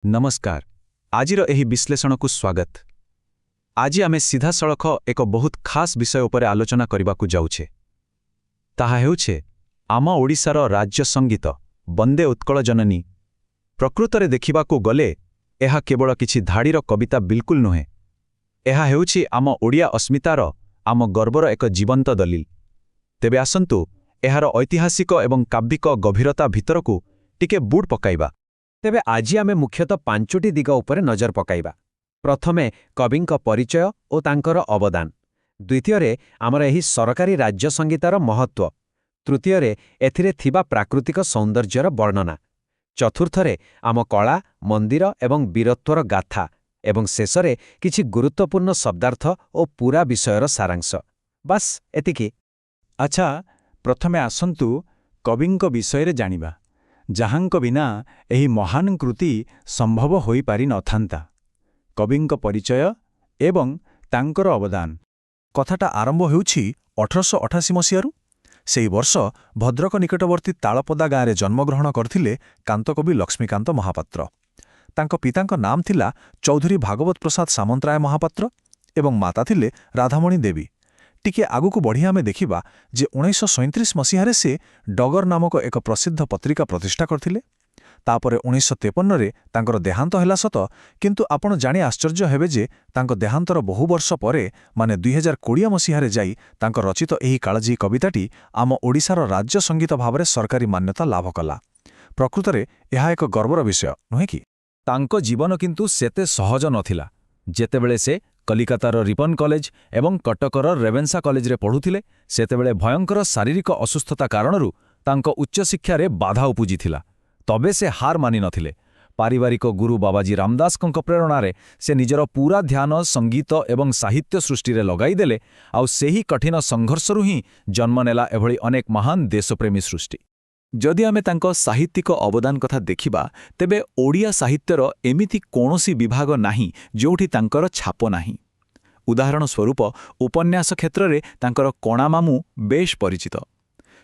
नमस्कार आजिर एही विश्लेषण को स्वागत। आज आमे सीधा सड़क एक बहुत खास विषय उपरे आलोचना करने को जाउछे। ताहा हेउछे आम ओडिशार राज्य संगीत वंदे उत्कल जननी। प्रकृतरे देखिबा को गले एहा केवल किछि धाड़ीर कविता बिल्कुल नुहे। एहा हेउछि आम ओडिया अस्मितार आम गर्वर एक जीवंत दलील। तेबे आसंतु एहार ऐतिहासिक एवं काव्यिक गभीरता भितरकू टिके बुड़ पकाइबा। तेबे आज आमे मुख्यतः पांचोटी दिग उपरे नजर पकाइबा। प्रथमे कविंक परिचय और तांकर अवदान, द्वितीय आमर एही सरकारी राज्य संगीतार महत्व, तृतीय एथिरे थिबा प्राकृतिक सौंदर्यर वर्णना, चतुर्थरे आम कला मंदिर एवं वीरत्वर गाथा, एवं शेषरे किछि गुरुत्वपूर्ण शब्दार्थ और पूरा विषयर सारांश। बस एतिकी। अच्छा, प्रथमे आसंतु कविंक विषय जानिबा, जहांक बिना एही महान कृति संभव होई पारि नथांता। कविंक परिचय एवं तांकर अवदान। कथाटा आरंभ हेउछि 1888 मसीहारु। सेही वर्ष भद्रक निकटवर्ती तालपदा गाँरे जन्मग्रहण करथिले कांतकवि लक्ष्मीकांत महापात्र। तांको पितांक नाम थिला चौधरी भागवत प्रसाद सामंतराय महापात्र एवं माता थिले राधामणी देवी। टिके आगुकु बढ़ी आमे देखिबा जे 1937 मसीहारे से डगर नामक एक प्रसिद्ध पत्रिका प्रतिष्ठा करथिले। तापरे 1953 रे तांकर देहांत हैला सत, किंतु आपण जानि आश्चर्य हेबे जे तांको देहांतर बहु वर्ष परे माने 2020 मसीहारे जाई तांकर रचित एही काळजी कविताटी आम ओडिशार राज्य संगीत भावरे सरकारी मान्यता लाभ कला। प्रकृतरे एहा एक गर्वर विषय नुहे कि? तांको जीवन किंतु सेते सहज नथिला। जेतेबेले से कलिकातार रिपन कॉलेज एवं कटकर रेवेन्सा कॉलेज रे पढ़ुथिले, सेतेबेले भयंकर शारीरिक असुस्थता कारणरू तांको उच्च शिक्षारे बाधा उपुजिथिला। तबे से हार मानि नथिले। पारिवारिक गुरु बाबाजी रामदासଙ୍କ प्रेरणारे से निजर पूरा ध्यान संगीत एवं साहित्य सृष्टि रे लगाई देले। आउ सेही कठिन संघर्षरू ही जन्म नेला एभଳି अनेक महान देशप्रेमी सृष्टि। जदि आमे तांको साहित्यिक अवदान कथा देखिबा, तेबे ओडिया साहित्यर एमिति कोनोसी विभाग नाही जोठी तांकर छाप नाही। उदाहरण स्वरूप उपन्यास क्षेत्र रे तांकर कणामामू बेश परिचित।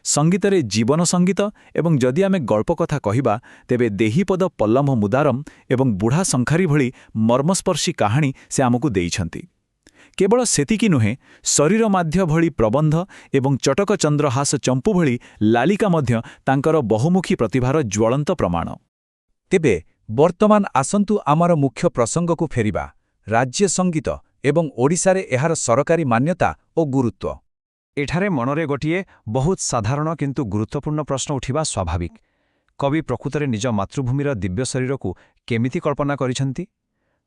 संगीतरे जीवन संगीत एवं जदि आमे गल्प कथा कहिबा, तेबे देहीपद पल्लम मुदारम एवं बुढ़ा शंखारी भली मर्मस्पर्शी कहानी से आमकु देइछंती। केवल सेतिकी नुहे, शरीर माध्य भली प्रबंध एवं चटक चंद्रहास चंपू भली लालिका मध्य तांकर बहुमुखी प्रतिभार ज्वलंत प्रमाण। तेबे वर्तमान आसंतु आमर मुख्य प्रसंग को फेरिबा, राज्य संगीत एवं ओडिशारे एहार सरकारी मान्यता और गुरुत्व। एठारे मनरे गोटिए बहुत साधारण किंतु गुरुत्वपूर्ण प्रश्न उठिबा स्वाभाविक। कवि प्रकृतरे निज मातृभूमिर दिव्य शरीर को केमिति कल्पना करिसंती?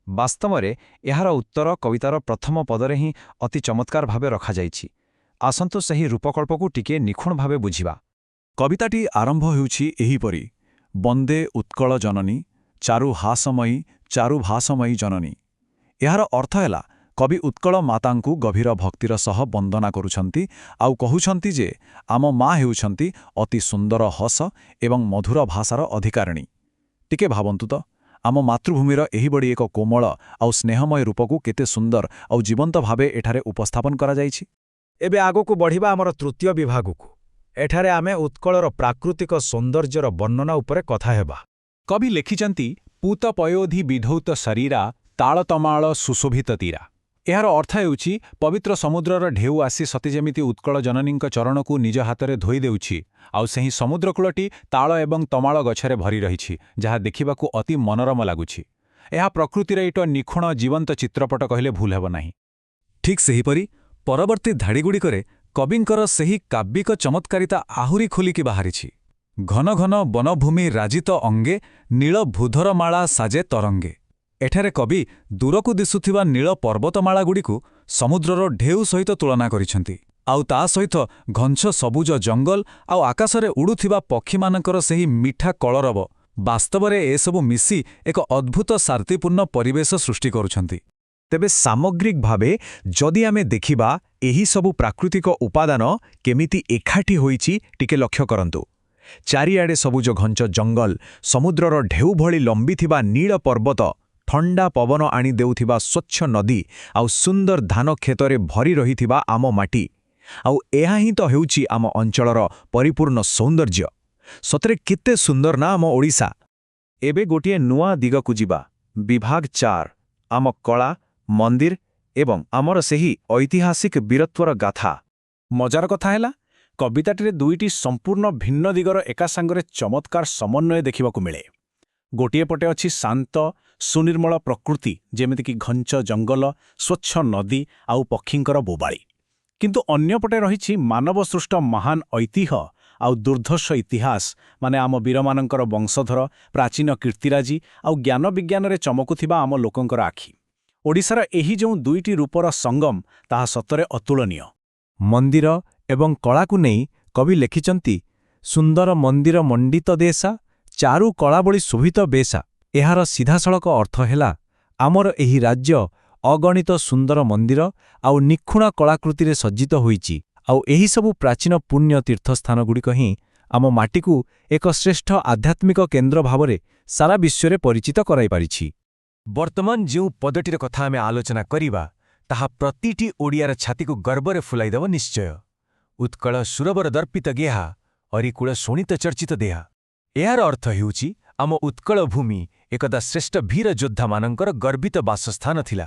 वास्तवरे एहार उत्तर कवितार प्रथम पदरे ही अति चमत्कार भावे रखा जाइछि। आसंतु सही रूपकल्पकु टिके निखुण भावे बुझिबा। कविताटी आरंभ हेउछि एहीपरि, वंदे उत्कल जननी चारु भासमयी जननी। एहार अर्थ हैला, कवि उत्कल मातांकु गभीर भक्तिर सह वंदना करुछंती आउ कहुछंती जे आम माँ हेउछंती अति सुंदर हस एवं मधुर भाषार अधिकारिणी। टिके भावंतु तो, आम मातृभूमिर एहीबड़ी एक कोमल आउ स्नेहमय रूपकु केते सुंदर आउ जीवंत भावे एठारे उपस्थापन करा जाइछि। एबे आगोकु बढ़िबा आमर तृतीय विभागकु। एठारे आमे उत्कलर प्राकृतिक सौंदर्यर वर्णना उपरे कथा हेबा। कवि लेखिचंती, पूत पयोधि विधौत शरीरा तालतमाळ सुशोभित तीरा। एहार अर्थ हेउछि, पवित्र समुद्रर ढेउ आसी सती जेमिति उत्कल जननीଙ୍କ चरणकु निज हातरे धोई देउछि, आउ सेही समुद्रकूलटी ताल एवं तमाळ गछरे भरी रहिछि, जहा देखिबाकु अति मनोरम लागुछि। एहा प्रकृतिर एक निखुण जीवंत चित्रपट कहिले भूल हेब नाही। ठीक सेहीपरि परवर्ती धाड़ीगुड़िकरे कविंकर सेही काव्यिक चमत्कारिता आहुरी खोलिकी बाहारिछि। घन घन वनभूमि राजित अंगे नील भूधरमाला साजे तरंगे। एठारे कवि दूरकु दिसुथिबा नील पर्वतमालागुड़िकु समुद्रर ढेउ सहित तुलना करिसेंती, आउ ता सहित घंछ सबुज जंगल आउ आकाशरे उड़ुथिबा पक्षीमानकर सेही मिठा कलरव। वास्तवरे एसबु मिसी एक अद्भुत शांतिपूर्ण परिवेश सृष्टि करुछंती। तेबे सामग्रिक भावे जदि आमे देखिबा, एही सबु प्राकृतिक उपादान केमिति एकाठी होईछि टिके लक्ष्य करंतु। चारिआडे सबुज घंच जंगल, समुद्रर ढेउ भली लंबिथिबा नील पर्वत, ठंडा पवन आनी देउथिबा स्वच्छ नदी आउ सुंदर धान खेतरे भरी रहिथिबा आम माटी, आउ एहा ही तो हेउछि आम अंचलर परिपूर्ण सौंदर्य। सतरे केते सुंदर ना आम ओडिशा। ଏବେ ଗୋଟିଏ ନୂଆ ଦିଗକୁ ଯିବା। ବିଭାଗ 4 ଆମ କଳା, ମନ୍ଦିର ଏବଂ ଆମର ସେହି ଐତିହାସିକ ବୀରତ୍ୱର ଗାଥା। ମଜାର କଥା ହେଲା, କବିତାଟିରେ ଦୁଇଟି ସମ୍ପୂର୍ଣ୍ଣ ଭିନ୍ନ ଦିଗର ଏକା ସାଙ୍ଗରେ ଚମତ୍କାର ସମନ୍ୱୟ ଦେଖିବାକୁ ମିଳେ। ଗୋଟିଏ ପଟେ ଅଛି ଶାନ୍ତ, ସୁନିର୍ମଳ ପ୍ରକୃତି, ଯେମିତିକି ଘଞ୍ଚ ଜଙ୍ଗଲ, ସ୍ୱଚ୍ଛ ନଦୀ ଆଉ ପକ୍ଷୀଙ୍କର ବୋବାଳି। କିନ୍ତୁ ଅନ୍ୟପଟେ ରହିଛି ମାନବସୃଷ୍ଟ ମହାନ ଐତିହ୍ୟ ଆଉ ଦୁର୍ଦ୍ଧର୍ଷ ଇତିହାସ, ମାନେ ଆମ ବୀରମାନଙ୍କର ବଂଶଧର, ପ୍ରାଚୀନ କୀର୍ତ୍ତିରାଜି ଆଉ ଜ୍ଞାନ ବିଜ୍ଞାନରେ ଚମକୁଥିବା ଆମ ଲୋକଙ୍କର ଆଖି। ଓଡ଼ିଶାର ଏହି ଯେଉଁ ଦୁଇଟି ରୂପର ସଙ୍ଗମ, ତାହା ସତରେ ଅତୁଳନୀୟ। ମନ୍ଦିର ଏବଂ କଳାକୁ ନେଇ କବି ଲେଖିଛନ୍ତି, ସୁନ୍ଦର ମନ୍ଦିର ମଣ୍ଡିତ ଦେଶା, ଚାରୁ କଳାବଳି ଶୋଭିତ ବେଶା। ଏହାର ସିଧାସଳଖ ଅର୍ଥ ହେଲା, ଆମର ଏହି ରାଜ୍ୟ ଅଗଣିତ ସୁନ୍ଦର ମନ୍ଦିର ଆଉ ନିଖୁଣ କଳାକୃତିରେ ସଜ୍ଜିତ ହୋଇଛି, ଆଉ ଏହିସବୁ ପ୍ରାଚୀନ ପୁଣ୍ୟ ତୀର୍ଥସ୍ଥାନଗୁଡ଼ିକ ହିଁ ଆମ ମାଟିକୁ ଏକ ଶ୍ରେଷ୍ଠ ଆଧ୍ୟାତ୍ମିକ କେନ୍ଦ୍ର ଭାବରେ ସାରା ବିଶ୍ୱରେ ପରିଚିତ କରାଇପାରିଛି। ବର୍ତ୍ତମାନ ଯେଉଁ ପଦଟିର କଥା ଆମେ ଆଲୋଚନା କରିବା, ତାହା ପ୍ରତିଟି ଓଡ଼ିଆର ଛାତିକୁ ଗର୍ବରେ ଫୁଲାଇଦେବ ନିଶ୍ଚୟ। ଉତ୍କଳ ସୁରବର ଦର୍ପିତ ଗେହା, ଅରିକୁଳ ଶୋଣିତ ଚର୍ଚ୍ଚିତ ଦେହା। ଏହାର ଅର୍ଥ ହେଉଛି, ଆମ ଉତ୍କଳ ଭୂମି ଏକଦା ଶ୍ରେଷ୍ଠ ବୀର ଯୋଦ୍ଧାମାନଙ୍କର ଗର୍ବିତ ବାସସ୍ଥାନ ଥିଲା,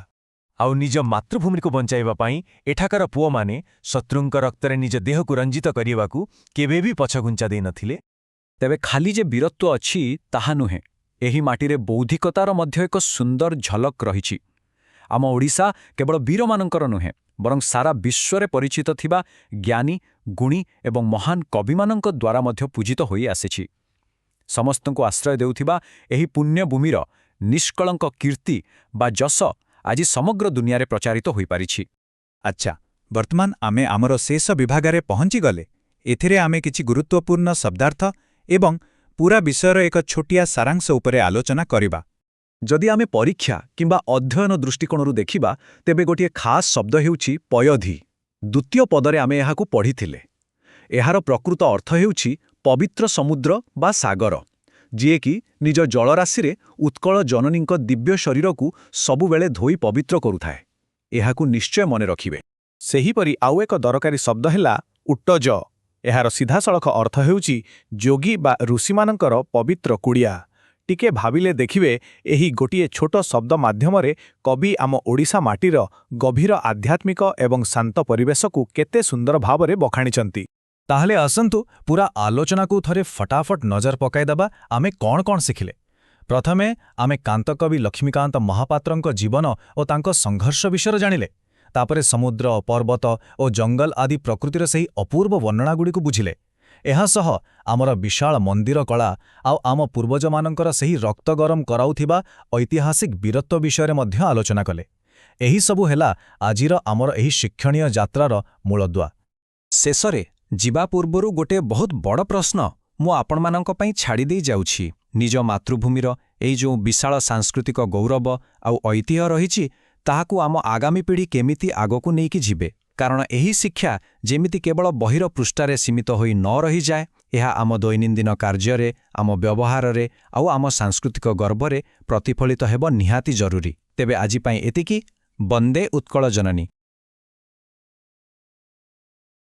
ଆଉ ନିଜ ମାତୃଭୂମିକୁ ବଞ୍ଚାଇବା ପାଇଁ ଏଠାକାର ପୁଅମାନେ ଶତ୍ରୁଙ୍କ ରକ୍ତରେ ନିଜ ଦେହକୁ ରଞ୍ଜିତ କରିବାକୁ କେବେ ବି ପଛଘୁଞ୍ଚା ଦେଇନଥିଲେ। ତେବେ ଖାଲି ଯେ ବୀରତ୍ୱ ଅଛି ତାହା ନୁହେଁ, ଏହି ମାଟିରେ ବୌଦ୍ଧିକତାର ମଧ୍ୟ ଏକ ସୁନ୍ଦର ଝଲକ ରହିଛି। ଆମ ଓଡ଼ିଶା କେବଳ ବୀରମାନଙ୍କର ନୁହେଁ, ବରଂ ସାରା ବିଶ୍ୱରେ ପରିଚିତ ଥିବା ଜ୍ଞାନୀ, ଗୁଣୀ ଏବଂ ମହାନ କବିମାନଙ୍କ ଦ୍ୱାରା ମଧ୍ୟ ପୂଜିତ ହୋଇ ଆସିଛି। ସମସ୍ତଙ୍କୁ ଆଶ୍ରୟ ଦେଉଥିବା ଏହି ପୁଣ୍ୟଭୂମିର ନିଷ୍କଳଙ୍କ କୀର୍ତ୍ତି ବା ଯଶ ଆଜି ସମଗ୍ର ଦୁନିଆରେ ପ୍ରଚାରିତ ହୋଇପାରିଛି। ଆଚ୍ଛା, ବର୍ତ୍ତମାନ ଆମେ ଆମର ଶେଷ ବିଭାଗରେ ପହଞ୍ଚିଗଲେ। ଏଥିରେ ଆମେ କିଛି ଗୁରୁତ୍ୱପୂର୍ଣ୍ଣ ଶବ୍ଦାର୍ଥ ଏବଂ ପୁରା ବିଷୟର ଏକ ଛୋଟିଆ ସାରାଂଶ ଉପରେ ଆଲୋଚନା କରିବା। ଯଦି ଆମେ ପରୀକ୍ଷା କିମ୍ବା ଅଧ୍ୟୟନ ଦୃଷ୍ଟିକୋଣରୁ ଦେଖିବା, ତେବେ ଗୋଟିଏ ଖାସ୍ ଶବ୍ଦ ହେଉଛି ପୟୋଧି। ଦ୍ୱିତୀୟ ପଦରେ ଆମେ ଏହାକୁ ପଢ଼ିଥିଲେ। ଏହାର ପ୍ରକୃତ ଅର୍ଥ ହେଉଛି ପବିତ୍ର ସମୁଦ୍ର ବା ସାଗର, ଯିଏକି ନିଜ ଜଳରାଶିରେ ଉତ୍କଳ ଜନନୀଙ୍କ ଦିବ୍ୟ ଶରୀରକୁ ସବୁବେଳେ ଧୋଇ ପବିତ୍ର କରୁଥାଏ। ଏହାକୁ ନିଶ୍ଚୟ ମନେ ରଖିବେ। ସେହିପରି ଆଉ ଏକ ଦରକାରୀ ଶବ୍ଦ ହେଲା ଉଟ୍ଟଜ। ଏହାର ସିଧାସଳଖ ଅର୍ଥ ହେଉଛି ଯୋଗୀ ବା ଋଷିମାନଙ୍କର ପବିତ୍ର କୁଡ଼ିଆ। ଟିକେ ଭାବିଲେ ଦେଖିବେ, ଏହି ଗୋଟିଏ ଛୋଟ ଶବ୍ଦ ମାଧ୍ୟମରେ କବି ଆମ ଓଡ଼ିଶା ମାଟିର ଗଭୀର ଆଧ୍ୟାତ୍ମିକ ଏବଂ ଶାନ୍ତ ପରିବେଶକୁ କେତେ ସୁନ୍ଦର ଭାବରେ ବଖାଣିଛନ୍ତି। ତାହେଲେ ଆସନ୍ତୁ ପୁରା ଆଲୋଚନାକୁ ଥରେ ଫଟାଫଟ ନଜର ପକାଇଦେବା। ଆମେ କ'ଣ କ'ଣ ଶିଖିଲେ? ପ୍ରଥମେ ଆମେ କାନ୍ତକବି ଲକ୍ଷ୍ମୀକାନ୍ତ ମହାପାତ୍ରଙ୍କ ଜୀବନ ଓ ତାଙ୍କ ସଂଘର୍ଷ ବିଷୟରେ ଜାଣିଲେ। ତାପରେ ସମୁଦ୍ର, ପର୍ବତ ଓ ଜଙ୍ଗଲ ଆଦି ପ୍ରକୃତିର ସେହି ଅପୂର୍ବ ବର୍ଣ୍ଣନାଗୁଡ଼ିକୁ ବୁଝିଲେ। ଏହାସହ ଆମର ବିଶାଳ ମନ୍ଦିର କଳା ଆଉ ଆମ ପୂର୍ବଜମାନଙ୍କର ସେହି ରକ୍ତ ଗରମ କରାଉଥିବା ଐତିହାସିକ ବୀରତ୍ୱ ବିଷୟରେ ମଧ୍ୟ ଆଲୋଚନା କଲେ। ଏହିସବୁ ହେଲା ଆଜିର ଆମର ଏହି ଶିକ୍ଷଣୀୟ ଯାତ୍ରାର ମୂଳଦୁଆ। ଶେଷରେ ଯିବା ପୂର୍ବରୁ ଗୋଟିଏ ବହୁତ ବଡ଼ ପ୍ରଶ୍ନ ମୁଁ ଆପଣମାନଙ୍କ ପାଇଁ ଛାଡ଼ି ଦେଇ ଯାଉଛି। ନିଜ ମାତୃଭୂମିର ଏଇ ଯେଉଁ ବିଶାଳ ସାଂସ୍କୃତିକ ଗୌରବ ଆଉ ଐତିହ୍ୟ ରହିଛି, ତାହାକୁ ଆମ ଆଗାମୀ ପିଢ଼ି କେମିତି ଆଗକୁ ନେଇକି ଯିବେ? କାରଣ ଏହି ଶିକ୍ଷା ଯେମିତି କେବଳ ବହିର ପୃଷ୍ଠାରେ ସୀମିତ ହୋଇ ନ ରହିଯାଏ, ଏହା ଆମ ଦୈନନ୍ଦିନ କାର୍ଯ୍ୟରେ, ଆମ ବ୍ୟବହାରରେ ଆଉ ଆମ ସାଂସ୍କୃତିକ ଗର୍ବରେ ପ୍ରତିଫଳିତ ହେବ ନିହାତି ଜରୁରୀ। ତେବେ ଆଜି ପାଇଁ ଏତିକି। ବନ୍ଦେ ଉତ୍କଳ ଜନନୀ।